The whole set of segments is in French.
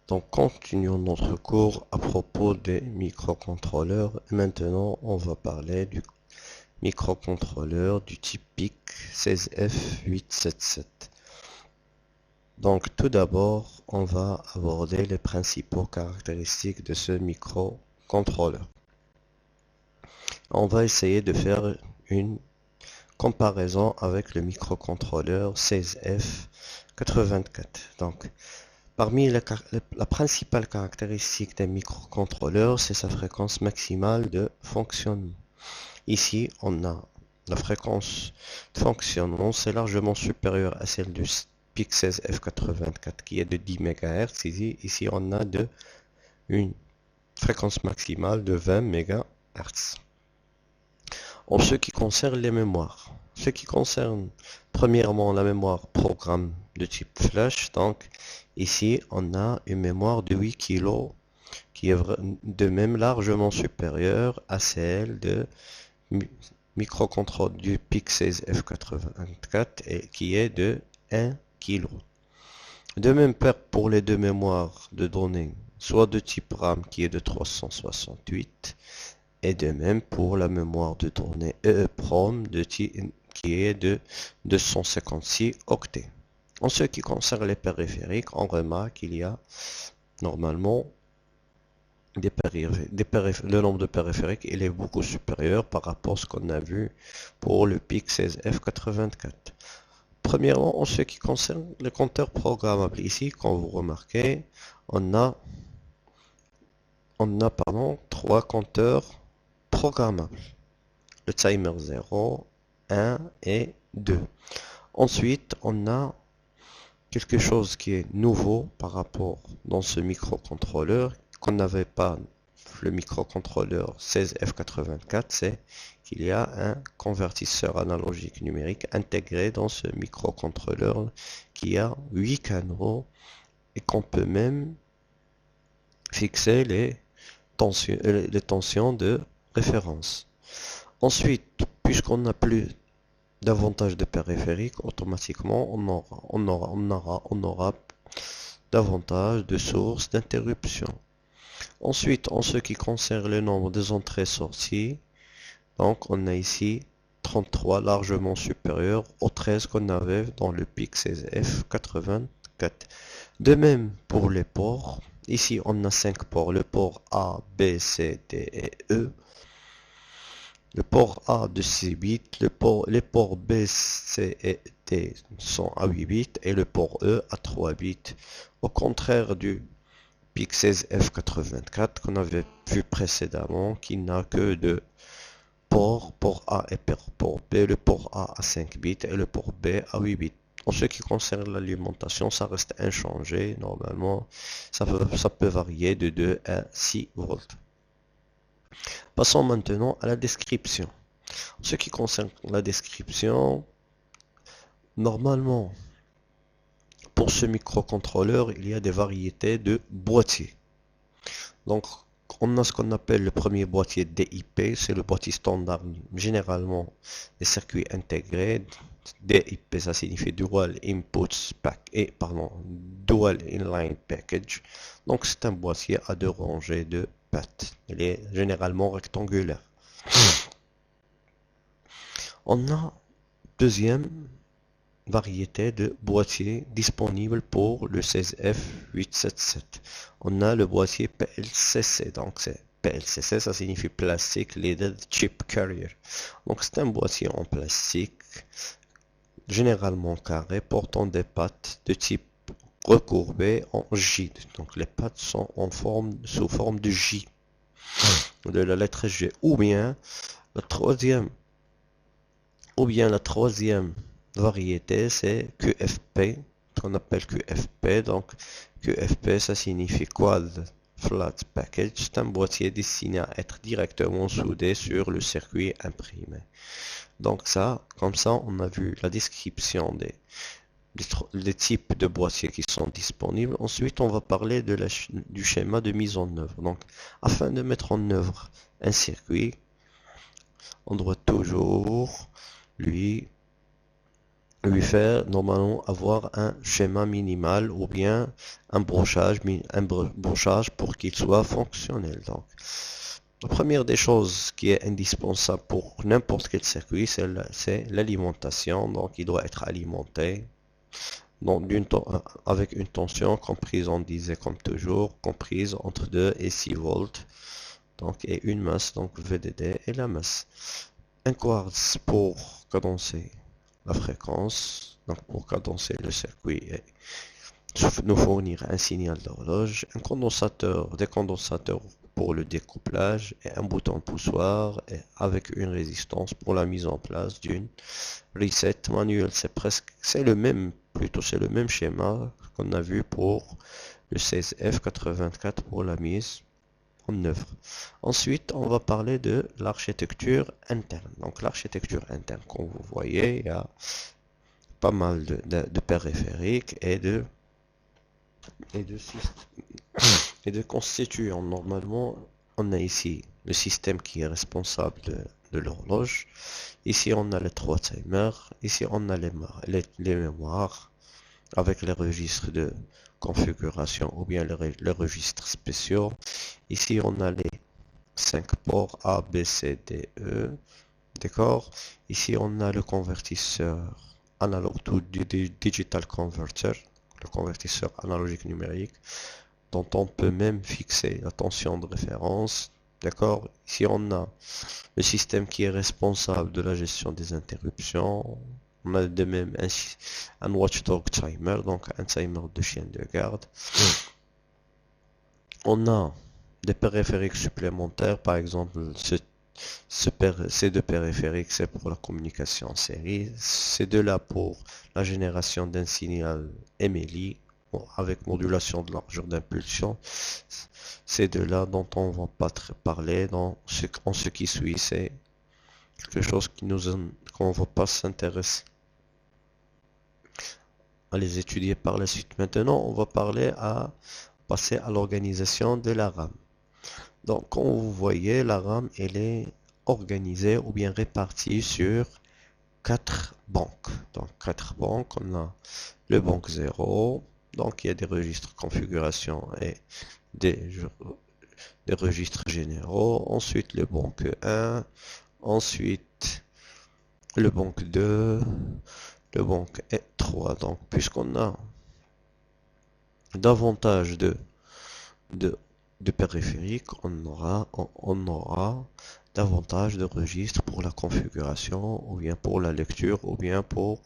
Donc, continuons notre cours à propos des microcontrôleurs. Et maintenant, on va parler du microcontrôleur du type PIC 16F877. Donc, tout d'abord, on va aborder les principaux caractéristiques de ce microcontrôleur. On va essayer de faire une comparaison avec le microcontrôleur 16F84. Donc, parmi la principale caractéristique d'un microcontrôleur, c'est sa fréquence maximale de fonctionnement. Ici, on a la fréquence de fonctionnement, c'est largement supérieure à celle du PIC 16F84 qui est de 10 MHz. Ici, on a une fréquence maximale de 20 MHz. En ce qui concerne les mémoires, ce qui concerne premièrement la mémoire programme de type flash, donc ici on a une mémoire de 8 kg qui est de même largement supérieure à celle de microcontrôle du PIC 16F84 et qui est de 1 kg. De même pour les deux mémoires de données, soit de type RAM qui est de 368 et de même pour la mémoire de données EEPROM qui est de 256 octets. En ce qui concerne les périphériques, on remarque qu'il y a normalement le nombre de périphériques il est beaucoup supérieur par rapport à ce qu'on a vu pour le PIC 16F84. Premièrement, en ce qui concerne le compteur programmable, ici, quand vous remarquez, on a trois compteurs programmable. Le timer 0, 1 et 2. Ensuite, on a quelque chose qui est nouveau par rapport dans ce microcontrôleur qu'on n'avait pas le microcontrôleur 16F84, c'est qu'il y a un convertisseur analogique numérique intégré dans ce microcontrôleur qui a 8 canaux et qu'on peut même fixer les tensions de référence. Ensuite, puisqu'on n'a plus davantage de périphériques, automatiquement on aura davantage de sources d'interruption. Ensuite, en ce qui concerne le nombre des entrées-sorties, donc on a ici 33 largement supérieur aux 13 qu'on avait dans le PIC 16F84. De même pour les ports, ici on a 5 ports, le port A, B, C, D et E. Le port A de 6 bits, les ports B, C et D sont à 8 bits et le port E à 3 bits. Au contraire du PIC 16F84 qu'on avait vu précédemment qui n'a que deux ports, port A et port B, le port A à 5 bits et le port B à 8 bits. En ce qui concerne l'alimentation, ça reste inchangé. Normalement, ça peut varier de 2 à 6 volts. Passons maintenant à la description. En ce qui concerne la description, normalement, pour ce microcontrôleur, il y a des variétés de boîtiers. Donc, on a ce qu'on appelle le premier boîtier DIP, c'est le boîtier standard, généralement des circuits intégrés. DIP, ça signifie Dual Inputs Dual Inline Package. Donc, c'est un boîtier à deux rangées de pattes. Il est généralement rectangulaire. On a deuxième variété de boîtiers disponibles pour le 16F877. On a le boîtier PLCC, donc c'est PLCC, ça signifie Plastic Leaded Chip Carrier. Donc c'est un boîtier en plastique, généralement carré, portant des pattes de type recourbé en J. Donc les pattes sont sous forme de J, de la lettre G. Ou bien la troisième variété, c'est QFP, qu'on appelle QFP. Donc QFP, ça signifie Quad Flat Package. C'est un boîtier destiné à être directement soudé sur le circuit imprimé. Donc comme ça, on a vu la description des types de boîtiers qui sont disponibles. Ensuite, on va parler du schéma de mise en œuvre. Donc, afin de mettre en œuvre un circuit, on doit toujours lui lui faire normalement avoir un schéma minimal ou bien un brochage, brochage pour qu'il soit fonctionnel. Donc, la première des choses qui est indispensable pour n'importe quel circuit, c'est l'alimentation. Donc, il doit être alimenté donc, avec une tension comprise, on disait comme toujours, comprise entre 2 et 6 volts. Donc, et une masse, donc VDD et la masse. Un quartz pour cadencer la fréquence, donc pour cadencer le circuit et nous fournir un signal d'horloge, un condensateur, des condensateurs pour le découplage et un bouton poussoir et avec une résistance pour la mise en place d'une reset manuelle. C'est le même, plutôt c'est le même schéma qu'on a vu pour le 16F84 pour la mise en œuvre. Ensuite, on va parler de l'architecture interne. Donc l'architecture interne, comme vous voyez, il y a pas mal de périphériques et de, et de constituants. Normalement, on a ici le système qui est responsable de l'horloge. Ici, on a les trois timers. Ici, on a les mémoires avec les registres de configuration ou bien les registres spéciaux. Ici, on a les 5 ports A, B, C, D, E. D'accord? Ici, on a le convertisseur analog to digital converter, le convertisseur analogique numérique, dont on peut même fixer la tension de référence. D'accord? Ici, on a le système qui est responsable de la gestion des interruptions. On a de même un watchdog timer, donc un timer de chien de garde. On a des périphériques supplémentaires, par exemple ces deux périphériques, c'est pour la communication en série. Ces deux-là pour la génération d'un signal MLI avec modulation de largeur d'impulsion. Ces deux-là dont on va pas parler en ce qui suit, c'est quelque chose qu'on va pas s'intéresser à les étudier par la suite. Maintenant, on va passer à l'organisation de la RAM. Donc, comme vous voyez, la RAM, elle est organisée ou bien répartie sur 4 banques. Donc, 4 banques, on a le banque 0, donc il y a des registres configuration et des, des registres généraux. Ensuite, le banque 1, ensuite le banque 2, le banque 3. Donc, puisqu'on a davantage de, de périphériques, on aura davantage de registres pour la configuration, ou bien pour la lecture, ou bien pour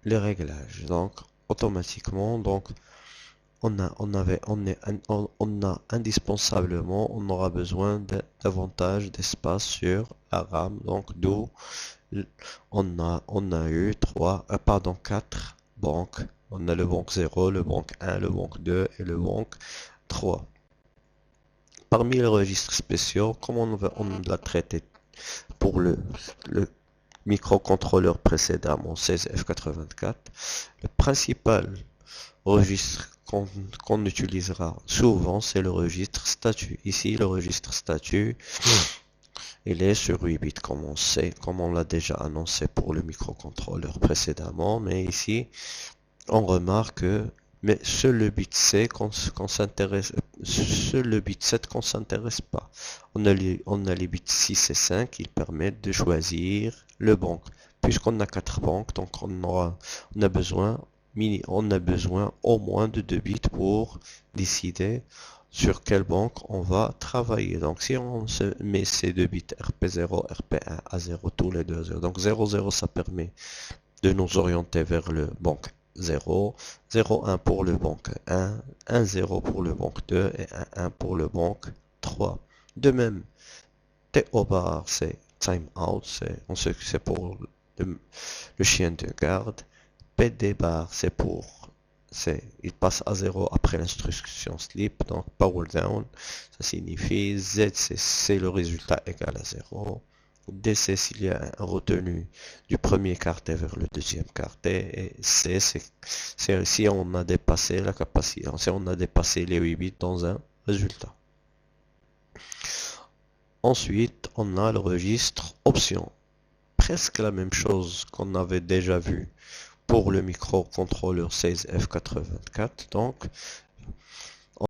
les réglages. Donc, automatiquement, donc, on a indispensablement, on aura besoin de davantage d'espace sur la RAM. Donc, d'où on a eu quatre banques. On a le banque 0, le banque 1, le banque 2 et le banque 3. Parmi les registres spéciaux, comme on l'a traité pour le microcontrôleur précédemment 16F84, le principal registre qu'on utilisera souvent, c'est le registre statut. Ici, le registre statut, il est sur 8 bits comme on l'a déjà annoncé pour le microcontrôleur précédemment, mais ici, on remarque que mais seul le bit C qu'on s'intéresse, seul le bit 7 qu'on s'intéresse pas. On a les bits 6 et 5 qui permettent de choisir le banque. Puisqu'on a 4 banques, donc on a besoin au moins de 2 bits pour décider sur quelle banque on va travailler. Donc si on se met ces deux bits RP0, RP1 à 0, tous les deux à 0. Donc 0, 0, ça permet de nous orienter vers le banque 0, 0, 1 pour le banque 1, 1, 0 pour le banque 2 et 1, 1 pour le banque 3. De même, TO bar c'est timeout, c'est pour le chien de garde. PD bar il passe à 0 après l'instruction sleep, donc power down, ça signifie Z c'est le résultat égal à 0. DC s'il y a un retenu du premier quartet vers le deuxième quartet, et C c'est si on a dépassé la capacité, si on a dépassé les 8 bits dans un résultat. Ensuite, on a le registre option presque la même chose qu'on avait déjà vu pour le microcontrôleur 16F84. Donc,